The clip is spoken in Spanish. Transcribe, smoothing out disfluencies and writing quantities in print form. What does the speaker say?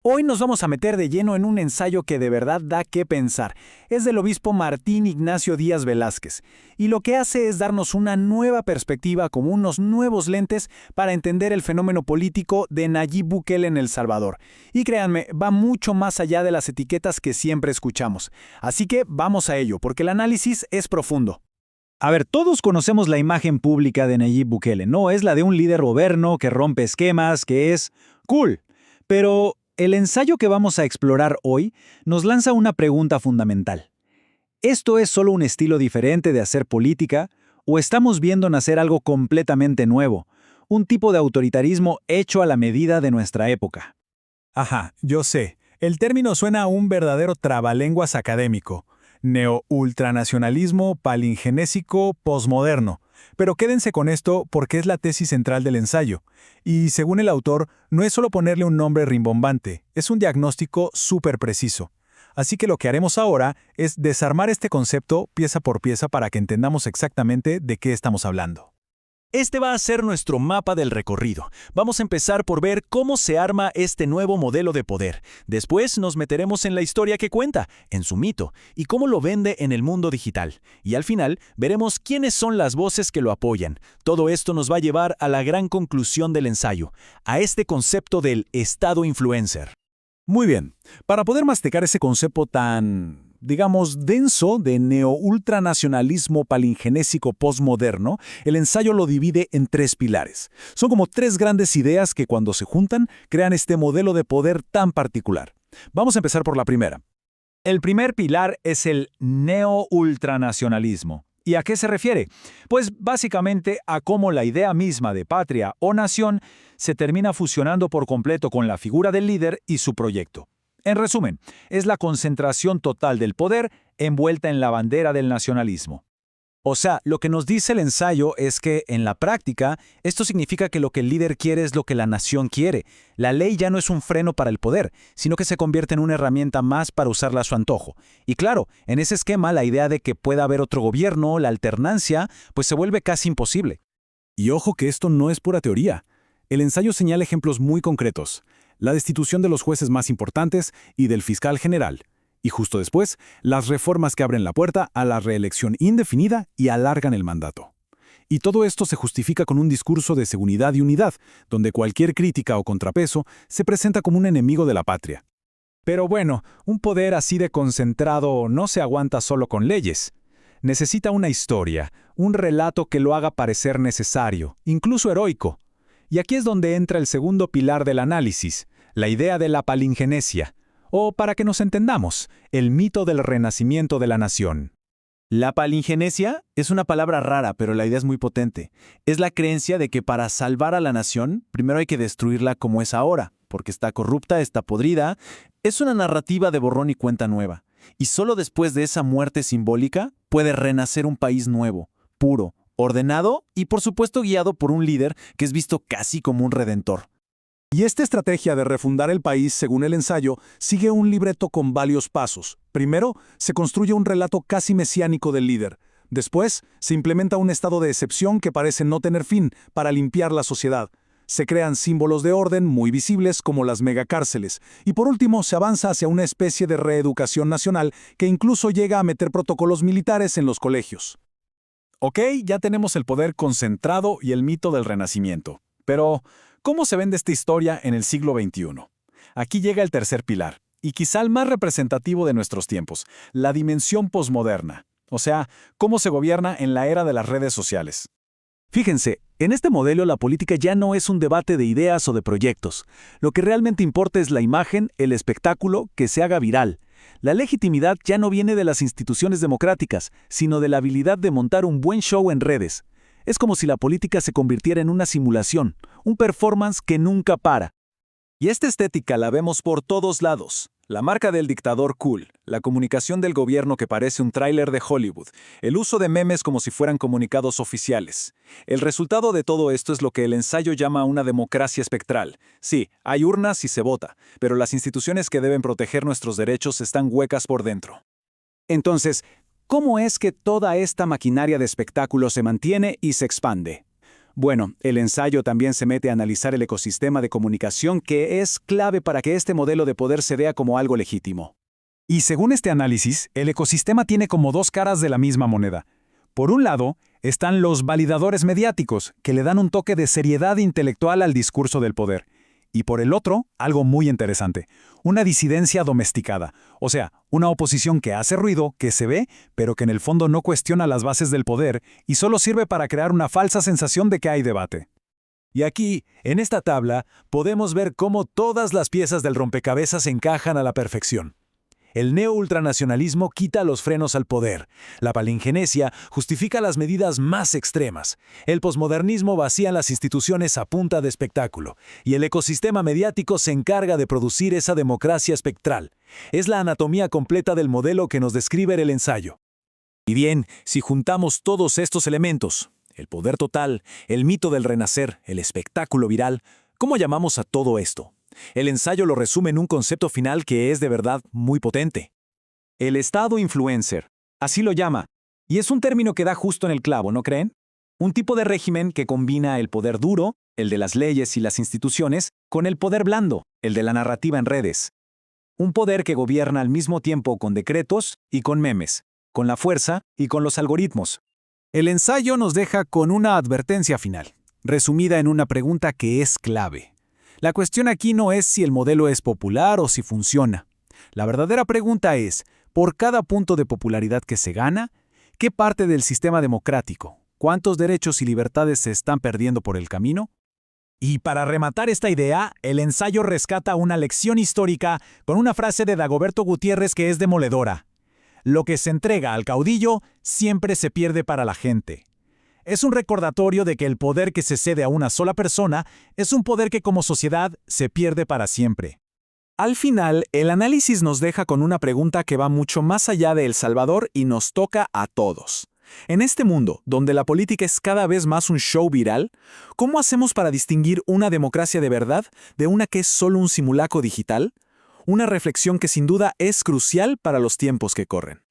Hoy nos vamos a meter de lleno en un ensayo que de verdad da qué pensar. Es del obispo Martín Ignacio Díaz Velázquez, y lo que hace es darnos una nueva perspectiva como unos nuevos lentes para entender el fenómeno político de Nayib Bukele en El Salvador. Y créanme, va mucho más allá de las etiquetas que siempre escuchamos. Así que vamos a ello, porque el análisis es profundo. A ver, todos conocemos la imagen pública de Nayib Bukele, ¿no? Es la de un líder moderno que rompe esquemas, que es cool. Pero el ensayo que vamos a explorar hoy nos lanza una pregunta fundamental. ¿Esto es solo un estilo diferente de hacer política o estamos viendo nacer algo completamente nuevo, un tipo de autoritarismo hecho a la medida de nuestra época? Ajá, yo sé. El término suena a un verdadero trabalenguas académico. Neo-ultranacionalismo palingenésico posmoderno. Pero quédense con esto porque es la tesis central del ensayo. Y según el autor, no es solo ponerle un nombre rimbombante, es un diagnóstico súper preciso. Así que lo que haremos ahora es desarmar este concepto pieza por pieza para que entendamos exactamente de qué estamos hablando. Este va a ser nuestro mapa del recorrido. Vamos a empezar por ver cómo se arma este nuevo modelo de poder. Después nos meteremos en la historia que cuenta, en su mito, y cómo lo vende en el mundo digital. Y al final veremos quiénes son las voces que lo apoyan. Todo esto nos va a llevar a la gran conclusión del ensayo, a este concepto del Estado influencer. Muy bien, para poder masticar ese concepto tan, digamos, denso de neo-ultranacionalismo palingenésico postmoderno, el ensayo lo divide en tres pilares. Son como tres grandes ideas que cuando se juntan crean este modelo de poder tan particular. Vamos a empezar por la primera. El primer pilar es el neo-ultranacionalismo. ¿Y a qué se refiere? Pues básicamente a cómo la idea misma de patria o nación se termina fusionando por completo con la figura del líder y su proyecto. En resumen, es la concentración total del poder envuelta en la bandera del nacionalismo. O sea, lo que nos dice el ensayo es que, en la práctica, esto significa que lo que el líder quiere es lo que la nación quiere. La ley ya no es un freno para el poder, sino que se convierte en una herramienta más para usarla a su antojo. Y claro, en ese esquema la idea de que pueda haber otro gobierno, la alternancia, pues se vuelve casi imposible. Y ojo que esto no es pura teoría. El ensayo señala ejemplos muy concretos. La destitución de los jueces más importantes y del fiscal general. Y justo después, las reformas que abren la puerta a la reelección indefinida y alargan el mandato. Y todo esto se justifica con un discurso de seguridad y unidad, donde cualquier crítica o contrapeso se presenta como un enemigo de la patria. Pero bueno, un poder así de concentrado no se aguanta solo con leyes. Necesita una historia, un relato que lo haga parecer necesario, incluso heroico. Y aquí es donde entra el segundo pilar del análisis, la idea de la palingenesia. O, para que nos entendamos, el mito del renacimiento de la nación. La palingenesia es una palabra rara, pero la idea es muy potente. Es la creencia de que para salvar a la nación, primero hay que destruirla como es ahora, porque está corrupta, está podrida. Es una narrativa de borrón y cuenta nueva. Y solo después de esa muerte simbólica puede renacer un país nuevo, puro, ordenado y por supuesto guiado por un líder que es visto casi como un redentor. Y esta estrategia de refundar el país, según el ensayo, sigue un libreto con varios pasos. Primero, se construye un relato casi mesiánico del líder. Después, se implementa un estado de excepción que parece no tener fin para limpiar la sociedad. Se crean símbolos de orden muy visibles como las megacárceles. Y por último, se avanza hacia una especie de reeducación nacional que incluso llega a meter protocolos militares en los colegios. Ok, ya tenemos el poder concentrado y el mito del renacimiento. Pero ¿cómo se vende esta historia en el siglo XXI? Aquí llega el tercer pilar, y quizá el más representativo de nuestros tiempos, la dimensión posmoderna. O sea, cómo se gobierna en la era de las redes sociales. Fíjense, en este modelo la política ya no es un debate de ideas o de proyectos. Lo que realmente importa es la imagen, el espectáculo, que se haga viral. La legitimidad ya no viene de las instituciones democráticas, sino de la habilidad de montar un buen show en redes. Es como si la política se convirtiera en una simulación, un performance que nunca para. Y esta estética la vemos por todos lados. La marca del dictador cool, la comunicación del gobierno que parece un tráiler de Hollywood, el uso de memes como si fueran comunicados oficiales. El resultado de todo esto es lo que el ensayo llama una democracia espectral. Sí, hay urnas y se vota, pero las instituciones que deben proteger nuestros derechos están huecas por dentro. Entonces, ¿cómo es que toda esta maquinaria de espectáculo se mantiene y se expande? Bueno, el ensayo también se mete a analizar el ecosistema de comunicación que es clave para que este modelo de poder se vea como algo legítimo. Y según este análisis, el ecosistema tiene como dos caras de la misma moneda. Por un lado, están los validadores mediáticos, que le dan un toque de seriedad intelectual al discurso del poder. Y por el otro, algo muy interesante, una disidencia domesticada, o sea, una oposición que hace ruido, que se ve, pero que en el fondo no cuestiona las bases del poder y solo sirve para crear una falsa sensación de que hay debate. Y aquí, en esta tabla, podemos ver cómo todas las piezas del rompecabezas encajan a la perfección. El neo-ultranacionalismo quita los frenos al poder. La palingenesia justifica las medidas más extremas. El posmodernismo vacía las instituciones a punta de espectáculo. Y el ecosistema mediático se encarga de producir esa democracia espectral. Es la anatomía completa del modelo que nos describe el ensayo. Y bien, si juntamos todos estos elementos, el poder total, el mito del renacer, el espectáculo viral, ¿cómo llamamos a todo esto? El ensayo lo resume en un concepto final que es de verdad muy potente. El Estado influencer, así lo llama, y es un término que da justo en el clavo, ¿no creen? Un tipo de régimen que combina el poder duro, el de las leyes y las instituciones, con el poder blando, el de la narrativa en redes. Un poder que gobierna al mismo tiempo con decretos y con memes, con la fuerza y con los algoritmos. El ensayo nos deja con una advertencia final, resumida en una pregunta que es clave. La cuestión aquí no es si el modelo es popular o si funciona. La verdadera pregunta es, por cada punto de popularidad que se gana, ¿qué parte del sistema democrático, cuántos derechos y libertades se están perdiendo por el camino? Y para rematar esta idea, el ensayo rescata una lección histórica con una frase de Dagoberto Gutiérrez que es demoledora. Lo que se entrega al caudillo siempre se pierde para la gente. Es un recordatorio de que el poder que se cede a una sola persona es un poder que como sociedad se pierde para siempre. Al final, el análisis nos deja con una pregunta que va mucho más allá de El Salvador y nos toca a todos. En este mundo, donde la política es cada vez más un show viral, ¿cómo hacemos para distinguir una democracia de verdad de una que es solo un simulacro digital? Una reflexión que sin duda es crucial para los tiempos que corren.